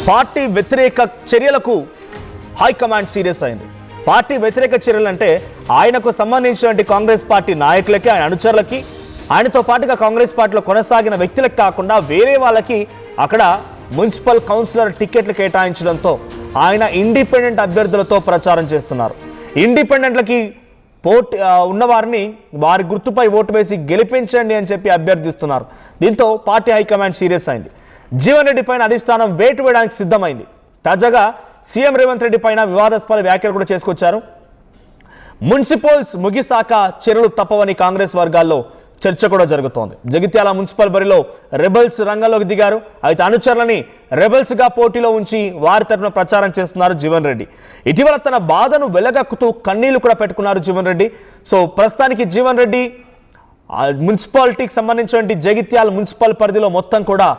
Party వ్యతిరేక చర్యలకు high command serious అయింది. పార్టీ వ్యతిరేక చర్యలు అంటే ఆయనకు సంబంధించినటువంటి కాంగ్రెస్ పార్టీ నాయకులకి, ఆయన అనుచరులకి, ఆయనతో పాటుగా కాంగ్రెస్ పార్టీలో కొనసాగిన వ్యక్తులకు కాకుండా వేరే వాళ్ళకి అక్కడ మున్సిపల్ కౌన్సిలర్ టికెట్లు కేటాయించడంతో ఆయన ఇండిపెండెంట్ అభ్యర్థులతో ప్రచారం చేస్తున్నారు. ఇండిపెండెంట్లకి ఉన్నవారిని వారి గుర్తుపై ఓటు వేసి గెలిపించండి అని చెప్పి అభ్యర్థిస్తున్నారు. దీంతో పార్టీ హైకమాండ్ సీరియస్ అయింది. జీవన్ రెడ్డి పైన అధిష్టానం వేటు వేయడానికి సిద్ధమైంది. తాజాగా సీఎం రేవంత్ రెడ్డి పైన వివాదాస్పద వ్యాఖ్యలు కూడా చేసుకొచ్చారు. మున్సిపల్స్ ముగిసాక చర్యలు తప్పవని కాంగ్రెస్ వర్గాల్లో చర్చ కూడా జరుగుతోంది. జగిత్యాల మున్సిపల్ బరిలో రెబల్స్ రంగంలోకి దిగారు. అయితే అనుచరులని రెబల్స్ గా పోటీలో ఉంచి వారి తరఫున ప్రచారం చేస్తున్నారు జీవన్ రెడ్డి. ఇటీవల తన బాధను వెలగక్కుతూ కన్నీళ్లు కూడా పెట్టుకున్నారు జీవన్ రెడ్డి. సో ప్రస్తుతానికి జీవన్ రెడ్డి మున్సిపాలిటీకి సంబంధించినటువంటి జగిత్యాల మున్సిపల్ పరిధిలో మొత్తం కూడా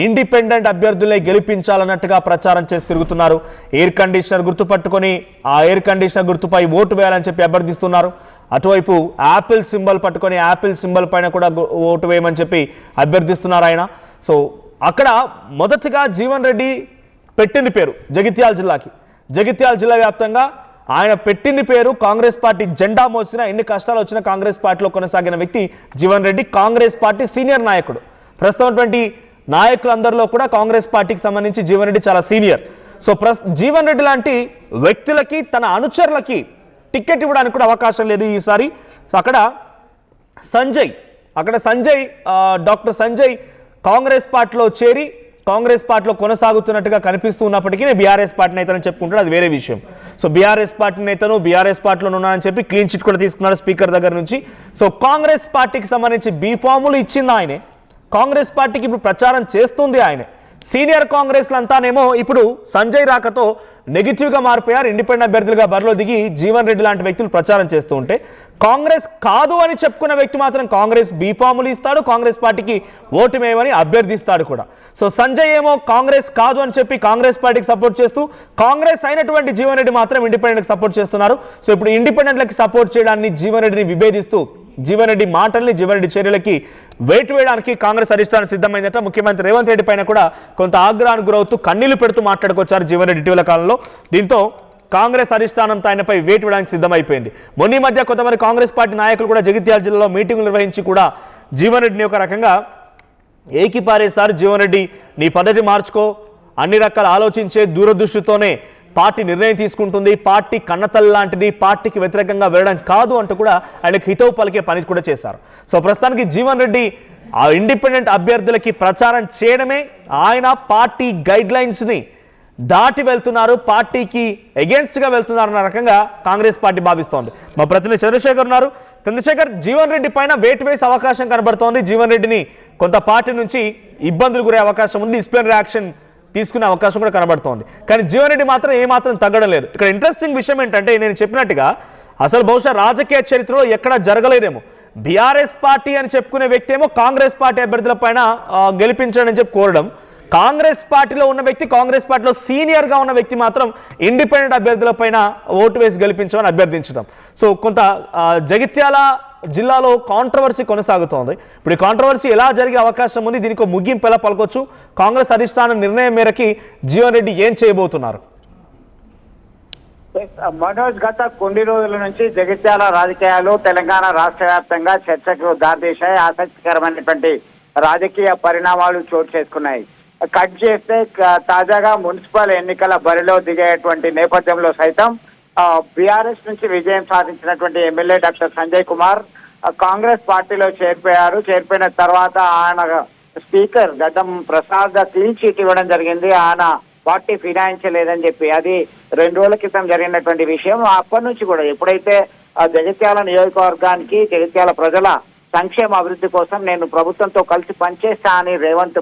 ఇండిపెండెంట్ అభ్యర్థులే గెలిపించాలన్నట్టుగా ప్రచారం చేసి తిరుగుతున్నారు. ఎయిర్ కండిషనర్ గుర్తు పట్టుకొని ఆ ఎయిర్ కండిషనర్ గుర్తుపై ఓటు వేయాలని చెప్పి అభ్యర్థిస్తున్నారు. అటువైపు యాపిల్ సింబల్ పట్టుకొని యాపిల్ సింబల్ పైన కూడా ఓటు వేయమని చెప్పి అభ్యర్థిస్తున్నారు ఆయన. సో అక్కడ మొదటిగా జీవన్ రెడ్డి పెట్టింది పేరు జగిత్యాల జిల్లాకి. జగిత్యాల జిల్లా వ్యాప్తంగా ఆయన పెట్టింది పేరు. కాంగ్రెస్ పార్టీ జెండా మోసినా, ఎన్ని కష్టాలు వచ్చినా కాంగ్రెస్ పార్టీలో కొనసాగిన వ్యక్తి జీవన్ రెడ్డి. కాంగ్రెస్ పార్టీ సీనియర్ నాయకుడు. ప్రస్తుతం నాయకులందరిలో కూడా కాంగ్రెస్ పార్టీకి సంబంధించి జీవన్ రెడ్డి చాలా సీనియర్. సో జీవన్ రెడ్డి లాంటి వ్యక్తులకి, తన అనుచరులకి టికెట్ ఇవ్వడానికి కూడా అవకాశం లేదు ఈసారి. సో అక్కడ సంజయ్ డాక్టర్ సంజయ్ కాంగ్రెస్ పార్టీలో చేరి కాంగ్రెస్ పార్టీలో కొనసాగుతున్నట్టుగా కనిపిస్తూ ఉన్నప్పటికీ బీఆర్ఎస్ పార్టీ నేతను చెప్పుకుంటాడు, అది వేరే విషయం. సో బీఆర్ఎస్ పార్టీ నేతను బీఆర్ఎస్ పార్టీలో ఉన్నానని చెప్పి క్లీన్ చిట్ కూడా తీసుకున్నాడు స్పీకర్ దగ్గర నుంచి. సో కాంగ్రెస్ పార్టీకి సంబంధించి బీ ఫాములు ఇచ్చింది ఆయనే. కాంగ్రెస్ పార్టీకి ఇప్పుడు ప్రచారం చేస్తుంది ఆయనే. సీనియర్ కాంగ్రెస్లంతానేమో ఇప్పుడు సంజయ్ రాకతో నెగిటివ్గా మారిపోయారు. ఇండిపెండెంట్ అభ్యర్థులుగా బరిలో దిగి జీవన్ రెడ్డి లాంటి వ్యక్తులు ప్రచారం చేస్తూ ఉంటే, కాంగ్రెస్ కాదు అని చెప్పుకున్న వ్యక్తి మాత్రం కాంగ్రెస్ బీఫాములు ఇస్తాడు, కాంగ్రెస్ పార్టీకి ఓటు వేయమని అభ్యర్థిస్తాడు కూడా. సో సంజయ్ ఏమో కాంగ్రెస్ కాదు అని చెప్పి కాంగ్రెస్ పార్టీకి సపోర్ట్ చేస్తూ, కాంగ్రెస్ అయినటువంటి జీవన్ రెడ్డి మాత్రం ఇండిపెండెంట్కి సపోర్ట్ చేస్తున్నారు. సో ఇప్పుడు ఇండిపెండెంట్లకి సపోర్ట్ చేయడాన్ని జీవన్ రెడ్డిని విభేదిస్తూ జీవన్ రెడ్డి మాటల్ని, జీవన్ రెడ్డి చర్యలకి వేటు వేయడానికి కాంగ్రెస్ అధిష్టానం సిద్ధమైందట. ముఖ్యమంత్రి రేవంత్ రెడ్డి పైన కూడా కొంత ఆగ్రహానికి గురవుతూ కన్నీళ్లు పెడుతూ మాట్లాడుకొచ్చారు జీవన్ రెడ్డి ఇటీవల కాలంలో. దీంతో కాంగ్రెస్ అధిష్టానం ఆయనపై వేటు వేయడానికి సిద్ధమైపోయింది. మొన్న మధ్య కొంతమంది కాంగ్రెస్ పార్టీ నాయకులు కూడా జగిత్యాల జిల్లాలో మీటింగులు నిర్వహించి కూడా జీవన్ రెడ్డిని ఒక రకంగా ఏకిపారేశారు. జీవన్ రెడ్డి, నీ పద్ధతి మార్చుకో, అన్ని రకాల ఆలోచించే దూరదృష్టితోనే పార్టీ నిర్ణయం తీసుకుంటుంది, పార్టీ కన్నతల్లి లాంటిది, పార్టీకి వ్యతిరేకంగా వెళ్ళడం కాదు అంటూ కూడా ఆయనకు హితవు పలికే పని కూడా చేశారు. సో ప్రస్తుతానికి జీవన్ రెడ్డి ఆ ఇండిపెండెంట్ అభ్యర్థులకి ప్రచారం చేయడమే, ఆయన పార్టీ గైడ్ లైన్స్ని దాటి వెళ్తున్నారు, పార్టీకి అగేన్స్ట్గా వెళ్తున్నారన్న రకంగా కాంగ్రెస్ పార్టీ భావిస్తోంది. మా ప్రతినిధి చంద్రశేఖర్ ఉన్నారు. చంద్రశేఖర్, జీవన్ రెడ్డి పైన వేటు వేసే అవకాశం కనబడుతోంది. జీవన్ రెడ్డిని కొంత పార్టీ నుంచి ఇబ్బందులు గురే అవకాశం ఉంది, డిసిప్లినరీ యాక్షన్ తీసుకునే అవకాశం కూడా కనబడుతోంది. కానీ జీవన్ రెడ్డి మాత్రం ఏమాత్రం తగ్గడం లేదు. ఇక్కడ ఇంట్రెస్టింగ్ విషయం ఏంటంటే, నేను చెప్పినట్టుగా అసలు బహుశా రాజకీయ చరిత్రలో ఎక్కడా జరగలేదేమో. బీఆర్ఎస్ పార్టీ అని చెప్పుకునే వ్యక్తి ఏమో కాంగ్రెస్ పార్టీ అభ్యర్థుల పైన గెలిపించండి అని చెప్పి కోరడం, కాంగ్రెస్ పార్టీలో ఉన్న వ్యక్తి, కాంగ్రెస్ పార్టీలో సీనియర్గా ఉన్న వ్యక్తి మాత్రం ఇండిపెండెంట్ అభ్యర్థుల పైన ఓటు వేసి గెలిపించమని అభ్యర్థించడం. సో కొంత జగిత్యాల జిల్లాలో కాంట్రవర్సీ కొనసాగుతోంది. ఇప్పుడు ఈ కాంట్రవర్సీ ఎలా జరిగే అవకాశం ఉంది, దీనికి ముగింపు ఎలా పలకొచ్చు, కాంగ్రెస్ అధిష్టానం నిర్ణయం మేరకి జీవన్ రెడ్డి ఏం చేయబోతున్నారు? మనోజ్, గత కొన్ని రోజుల నుంచి జగిత్యాల రాజకీయాలు తెలంగాణ రాష్ట్ర వ్యాప్తంగా చర్చకు దారితీశాయి. ఆసక్తికరమైనటువంటి రాజకీయ పరిణామాలు చోటు చేసుకున్నాయి. కట్ చేస్తే తాజాగా మున్సిపల్ ఎన్నికల బరిలో దిగేటువంటి నేపథ్యంలో సైతం బీఆర్ఎస్ నుంచి విజయం సాధించినటువంటి ఎమ్మెల్యే డాక్టర్ సంజయ్ కుమార్ కాంగ్రెస్ పార్టీలో చేరిపోయారు. చేరిపోయిన తర్వాత ఆయన స్పీకర్ గడ్డం ప్రసాద్ క్లీన్ చీట్ ఇవ్వడం జరిగింది. ఆయన పార్టీ ఫిరాయించలేదని చెప్పి, అది 2 రోజుల క్రితం జరిగినటువంటి విషయం. అప్పటి నుంచి కూడా ఎప్పుడైతే జగిత్యాల నియోజకవర్గానికి, జగిత్యాల ప్రజల సంక్షేమ అభివృద్ధి కోసం నేను ప్రభుత్వంతో కలిసి పనిచేస్తా అని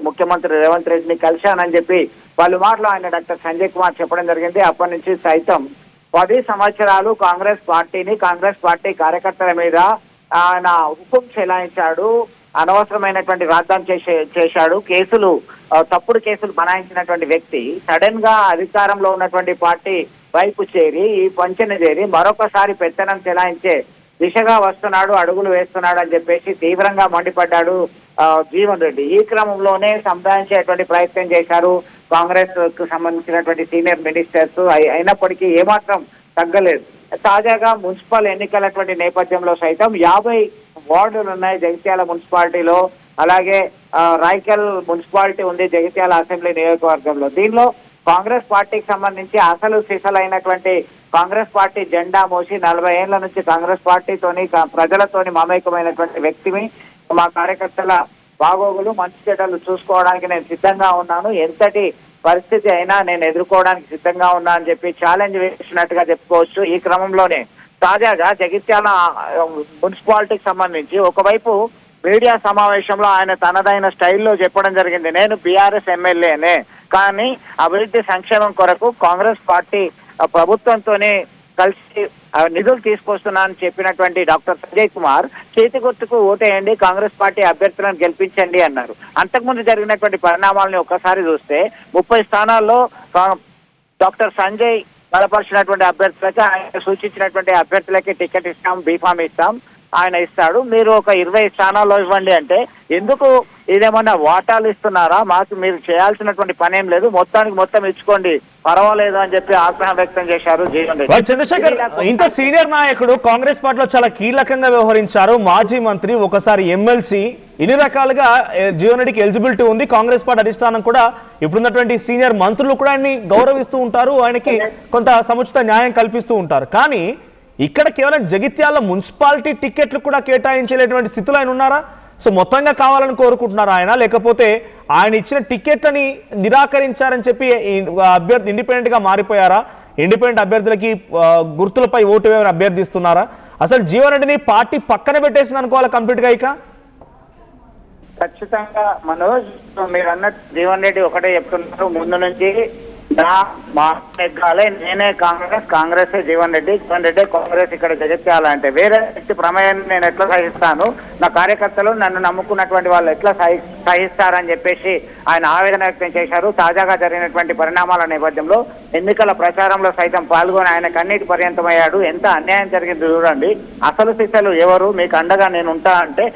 ముఖ్యమంత్రి రేవంత్ రెడ్డిని కలిశానని చెప్పి పలుమార్లు ఆయన డాక్టర్ సంజయ్ కుమార్ చెప్పడం జరిగింది. అప్పటి నుంచి సైతం 10 సంవత్సరాలు కాంగ్రెస్ పార్టీని, కాంగ్రెస్ పార్టీ కార్యకర్తల మీద ఆయన హుకుం చెలాయించాడు, అనవసరమైనటువంటి రాద్దాం చేశాడు, తప్పుడు కేసులు బనాయించినటువంటి వ్యక్తి సడన్ గా అధికారంలో ఉన్నటువంటి పార్టీ వైపు చేరి, ఈ పంచన చేరి మరొకసారి పెత్తనం చెలాయించే దిశగా వస్తున్నాడు, అడుగులు వేస్తున్నాడు అని చెప్పేసి తీవ్రంగా మండిపడ్డాడు జీవన్ రెడ్డి. ఈ క్రమంలోనే సంపాదించేటువంటి ప్రయత్నం చేశారు. కాంగ్రెస్ కు సంబంధించినటువంటి సీనియర్ మినిస్టర్స్ అయినప్పటికీ ఏమాత్రం తగ్గలేదు. తాజాగా మున్సిపల్ ఎన్నికలటువంటి నేపథ్యంలో సైతం 50 వార్డులు ఉన్నాయి జగిత్యాల మున్సిపాలిటీలో. అలాగే రాయకల్ మున్సిపాలిటీ ఉంది జగిత్యాల అసెంబ్లీ నియోజకవర్గంలో. దీనిలో కాంగ్రెస్ పార్టీకి సంబంధించి అసలు సిసలైనటువంటి కాంగ్రెస్ పార్టీ జెండా మోసి 40 ఏళ్ల నుంచి కాంగ్రెస్ పార్టీతోని ప్రజలతోని మమేకమైనటువంటి వ్యక్తిని, మా కార్యకర్తల బాగోగులు మంచి చెడ్డలు చూసుకోవడానికి నేను సిద్ధంగా ఉన్నాను, ఎంతటి పరిస్థితి అయినా నేను ఎదుర్కోవడానికి సిద్ధంగా ఉన్నా అని చెప్పి ఛాలెంజ్ వేసినట్టుగా చెప్పుకోవచ్చు. ఈ క్రమంలోనే తాజాగా జగిత్యాల మున్సిపాలిటీకి సంబంధించి ఒకవైపు మీడియా సమావేశంలో ఆయన తనదైన స్టైల్లో చెప్పడం జరిగింది, నేను బీఆర్ఎస్ ఎమ్మెల్యేనే, కానీ అభివృద్ధి సంక్షేమం కొరకు కాంగ్రెస్ పార్టీ ప్రభుత్వంతోనే కలిసి నిధులు తీసుకొస్తున్నా అని చెప్పినటువంటి డాక్టర్ సంజయ్ కుమార్ చేతి గుర్తుకు ఓటేయండి, కాంగ్రెస్ పార్టీ అభ్యర్థులను గెలిపించండి అన్నారు. అంతకుముందు జరిగినటువంటి పరిణామాలను ఒక్కసారి చూస్తే 30 స్థానాల్లో డాక్టర్ సంజయ్ బలపరిచినటువంటి అభ్యర్థులకి, ఆయన సూచించినటువంటి అభ్యర్థులకి టికెట్ ఇస్తాం, బీఫామ్ ఇస్తాం, ఆయన ఇస్తాడు. మీరు ఒక 20 స్థానాల్లో ఇవ్వండి అంటే ఎందుకు ఇదేమన్నా వాటాలు ఇస్తున్నారా, మాకు మీరు చేయాల్సినటువంటి పని ఏం లేదు, మొత్తానికి మొత్తం ఇచ్చుకోండి పర్వాలేదు అని చెప్పి ఆగ్రహం వ్యక్తం చేశారు జీవన్ రెడ్డి. చంద్రశేఖర్, ఇంత సీనియర్ నాయకుడు కాంగ్రెస్ పార్టీలో చాలా కీలకంగా వ్యవహరించారు, మాజీ మంత్రి, ఒకసారి ఎమ్మెల్సీ, ఇన్ని రకాలుగా జీవన్ రెడ్డికి ఎలిజిబిలిటీ ఉంది. కాంగ్రెస్ పార్టీ అధిష్టానం కూడా ఇప్పుడున్నటువంటి సీనియర్ మంత్రులు కూడా ఆయన్ని గౌరవిస్తూ ఉంటారు, ఆయనకి కొంత సముచిత న్యాయం కల్పిస్తూ ఉంటారు. కానీ ఇక్కడ కేవలం జగిత్యాల మున్సిపాలిటీ టికెట్లు కూడా కేటాయించలేటువంటి స్థితిలో ఆయన ఉన్నారా? సో మొత్తంగా కావాలని కోరుకుంటున్నారా ఆయన, లేకపోతే ఆయన ఇచ్చిన టికెట్లని నిరాకరించారని చెప్పి అభ్యర్థి ఇండిపెండెంట్గా మారిపోయారా? ఇండిపెండెంట్ అభ్యర్థులకి గుర్తులపై ఓటు వేయని అభ్యర్థిస్తున్నారా? అసలు జీవన్ రెడ్డిని పార్టీ పక్కన పెట్టేసింది అనుకోవాలా కంప్లీట్గా? ఇక ఖచ్చితంగా మనోజ్, మీరు అన్నట్టు జీవన్ రెడ్డి ఒకటే చెప్తున్నారు, ముందు నుంచి మా ఎగ్గాలే, నేనే కాంగ్రెస్ జీవన్ రెడ్డి కాంగ్రెస్ ఇక్కడ జగిత్యాల అంటే వేరే వ్యక్తి ప్రమేయాన్ని నేను ఎట్లా సహిస్తాను, నా కార్యకర్తలు నన్ను నమ్ముకున్నటువంటి వాళ్ళు ఎట్లా సహిస్తారని చెప్పేసి ఆయన ఆవేదన వ్యక్తం చేశారు. తాజాగా జరిగినటువంటి పరిణామాల నేపథ్యంలో ఎన్నికల ప్రచారంలో సైతం పాల్గొని ఆయన కన్నీటి పర్యంతమయ్యాడు. ఎంత అన్యాయం జరిగింది చూడండి, అసలు శిక్షలు ఎవరు, మీకు అండగా నేను ఉంటా అంటే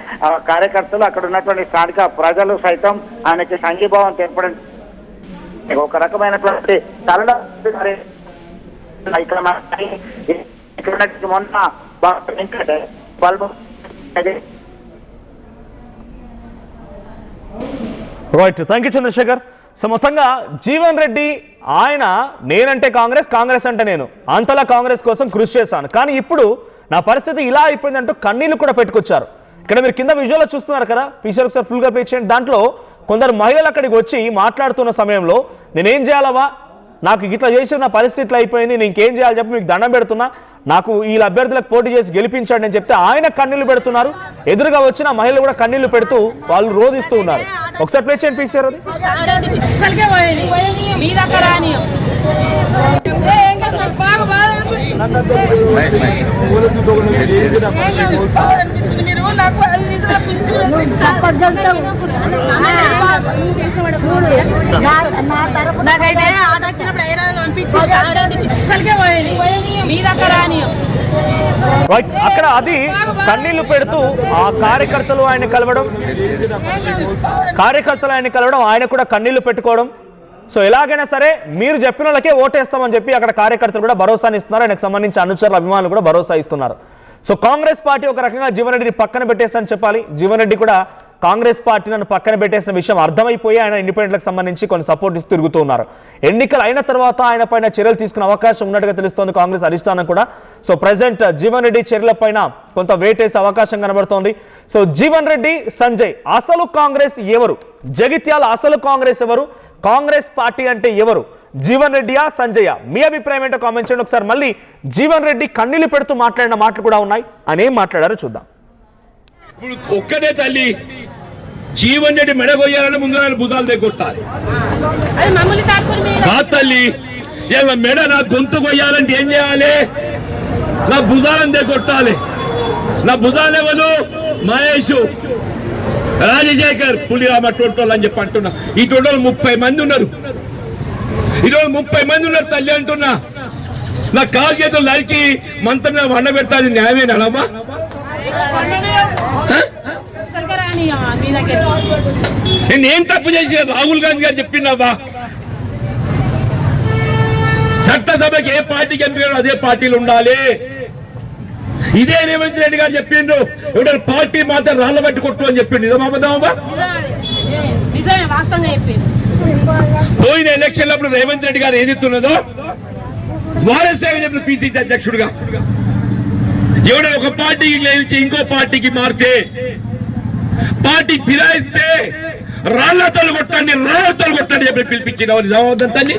కార్యకర్తలు, అక్కడ ఉన్నటువంటి స్థానిక ప్రజలు సైతం ఆయనకి సంఘీభావం తెలపడం ఒక రకమైనటువంటి మొన్న right, thank you Chandrashekar. So మొత్తంగా జీవన్ రెడ్డి ఆయన నేనంటే కాంగ్రెస్ అంటే నేను అంతలా కాంగ్రెస్ కోసం కృషి చేశాను, కానీ ఇప్పుడు నా పరిస్థితి ఇలా అయిపోయిందంటూ కన్నీళ్లు కూడా పెట్టుకొచ్చారు. ఇక్కడ మీరు కింద విజువల్లో చూస్తున్నారు కదా, పిక్చర్ ఒకసారి ఫుల్గా ప్లే చేయండి. దాంట్లో కొందరు మహిళలు అక్కడికి వచ్చి మాట్లాడుతున్న సమయంలో నేనేం చేయాలవా, నాకు ఇట్లా చేసి నా పరిస్థితులు అయిపోయింది, నేను ఇంకేం చేయాలి చెప్పి మీకు దండం పెడుతున్నా, నాకు ఈ అభ్యర్థులకు పోటీ చేసి గెలిపించండి అని చెప్తే ఆయన కన్నీళ్లు పెడుతున్నారు. ఎదురుగా వచ్చిన మహిళలు కూడా కన్నీళ్లు పెడుతూ వాళ్ళు రోధిస్తూ ఉన్నారు. ఒకసారి ప్లే చేయండి పీసీఆర్. నాకైతే ఆట వచ్చినప్పుడు పంపించి మీ దగ్గర అక్కడ అది కన్నీళ్లు పెడుతూ ఆ కార్యకర్తలు ఆయన కలవడం, ఆయన కూడా కన్నీళ్లు పెట్టుకోవడం. సో ఎలాగైనా సరే మీరు చెప్పిన వాళ్ళకే ఓటేస్తామని చెప్పి అక్కడ కార్యకర్తలు కూడా భరోసాని ఇస్తున్నారు, ఆయనకు సంబంధించి అనుచరుల అభిమానులు కూడా భరోసా ఇస్తున్నారు. సో కాంగ్రెస్ పార్టీ ఒక రకంగా జీవన్ రెడ్డిని పక్కన పెట్టేస్తానని చెప్పాలి. జీవన్ రెడ్డి కూడా కాంగ్రెస్ పార్టీ నన్ను పక్కన పెట్టేసిన విషయం అర్థమైపోయి ఆయన ఇండిపెండెంట్లకు సంబంధించి కొన్ని సపోర్ట్ ఇస్తూ తిరుగుతూ ఉన్నారు. ఎన్నికలు అయిన తర్వాత ఆయన పైన చర్యలు తీసుకునే అవకాశం ఉన్నట్టుగా తెలుస్తోంది కాంగ్రెస్ అధిష్టానం కూడా. సో ప్రెసెంట్ జీవన్ రెడ్డి చర్యలపైన కొంత వెయిట్ వేసే అవకాశం కనబడుతోంది. సో జీవన్ రెడ్డి, సంజయ్ అసలు కాంగ్రెస్ ఎవరు, జగిత్యాల అసలు కాంగ్రెస్ ఎవరు, కాంగ్రెస్ పార్టీ అంటే ఎవరు, జీవన్ రెడ్డియా సంజయ్య? మీ అభిప్రాయం ఏంటో కామెంట్ చేయండి. ఒకసారి మళ్ళీ జీవన్ రెడ్డి కన్నీళ్లు పెడుతూ మాట్లాడిన మాటలు కూడా ఉన్నాయి, అని ఏం మాట్లాడారో చూద్దాం. ఇప్పుడు ఒక్కటే తల్లి జీవన్ రెడ్డి మెడగొయ్యాలని ముందు భుజాలు దగ్గొట్టాలి కాదు తల్లి. ఇలా మెడ నా గొంతు కొయ్యాలంటే ఏం చేయాలి, నా భుజాలను దగ్గొట్టాలి. నా భుజాలు ఎవరు, మహేష్, రాజశేఖర్, పులిరామ టోటోళ్ళు అని చెప్పి అంటున్నా. ఈ టోటోలు 30 మంది ఉన్నారు, ఈరోజు 30 మంది ఉన్నారు తల్లి అంటున్నా. నా కాలు చేతులు నరికి మంత్రం మీద వండ పెడతాది, న్యాయమేనామా? నేనేం తప్పు చేసి రాహుల్ గాంధీ గారు చెప్పినావా, చట్టసభకి ఏ పార్టీకి ఎంపిక అదే పార్టీలు ఉండాలి. ఇదే రేవంత్ రెడ్డి గారు చెప్పిండ్రు, ఎవరైనా పార్టీ మాత్రం రాళ్ళ బట్టి కొట్టు అని చెప్పిండు. ఇదో మామదామా నిజమే, వాస్తవంగా చెప్పిండు. పోయిన ఎలక్షన్ అప్పుడు రేవంత్ రెడ్డి గారు ఏదిస్తున్నదో వారసేగా చెప్పిన పిసిసి అధ్యక్షుడిగా ఎవడో ఒక పార్టీకి గెలిచి ఇంకో పార్టీకి మారితే, పార్టీ ఫిరాయిస్తే రాళ్లతో కొట్టండి చెప్పి పిలిపించిన తల్లి.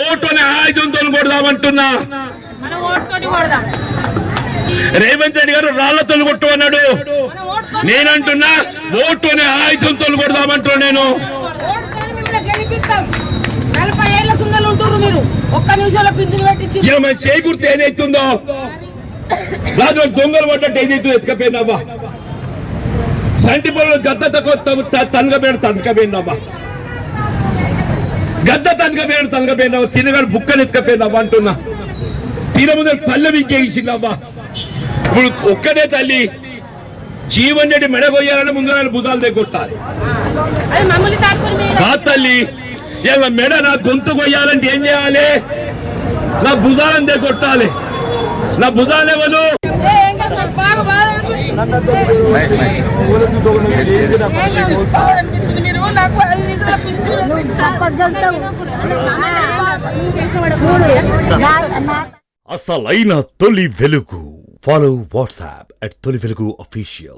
ఓటు అనే ఆయుధంతో కొడదామంటున్నా. మనం ఓటుతోటి కొడదాం. రేవంత్ రెడ్డి గారు రాళ్లతో కొట్టు అన్నాడు. నేనంటున్నా ఓటు అనే ఆయుధంతో కొడదామంటున్నా. నేను ఓటుతోని మిమ్మల్ని గెలిపిస్తాం. 40 ఏళ్ల సుందలు ఉంటున్నారు మీరు. ఒక్క నిమిషంలో పింఛను పెట్టించి ఇలా మన చేకూర్తి ఏదైతుందో రాజు దొంగలు పడ్డట్టు ఏదైతుందో ఎత్తుకపోయినావా. సంటి పొలంలో గద్ద తనకపోయినావా. గద్ద తనకపోయినావా. తినగాడు బుక్కలు ఎత్తుకపోయినావా అంటున్నా. తిన ముందర పల్లె ఇంకేసినావా. ఇప్పుడు ఒక్కడే తల్లి జీవన్ రెడ్డి మెడ కొయ్యాలని ముందు భుజాలు దగ్గొట్టాలి. అది మమ్మల్ని తాకుని మీరు కా తల్లి ఇలా మెడ నా గొంతు కొయ్యాలంటే ఏం చేయాలి? నా భుజాలను దగ్గొట్టాలి. నా భుజాలు ఎవరు? ఏం కాదు, నాకు బాగా బాధ అనిపిస్తుంది. మీరు నాకు 5 నిమిషాల పింఛను అసలైన తొలి వెలుగు. ఫాలో వాట్సాప్ @తొలి వెలుగు official.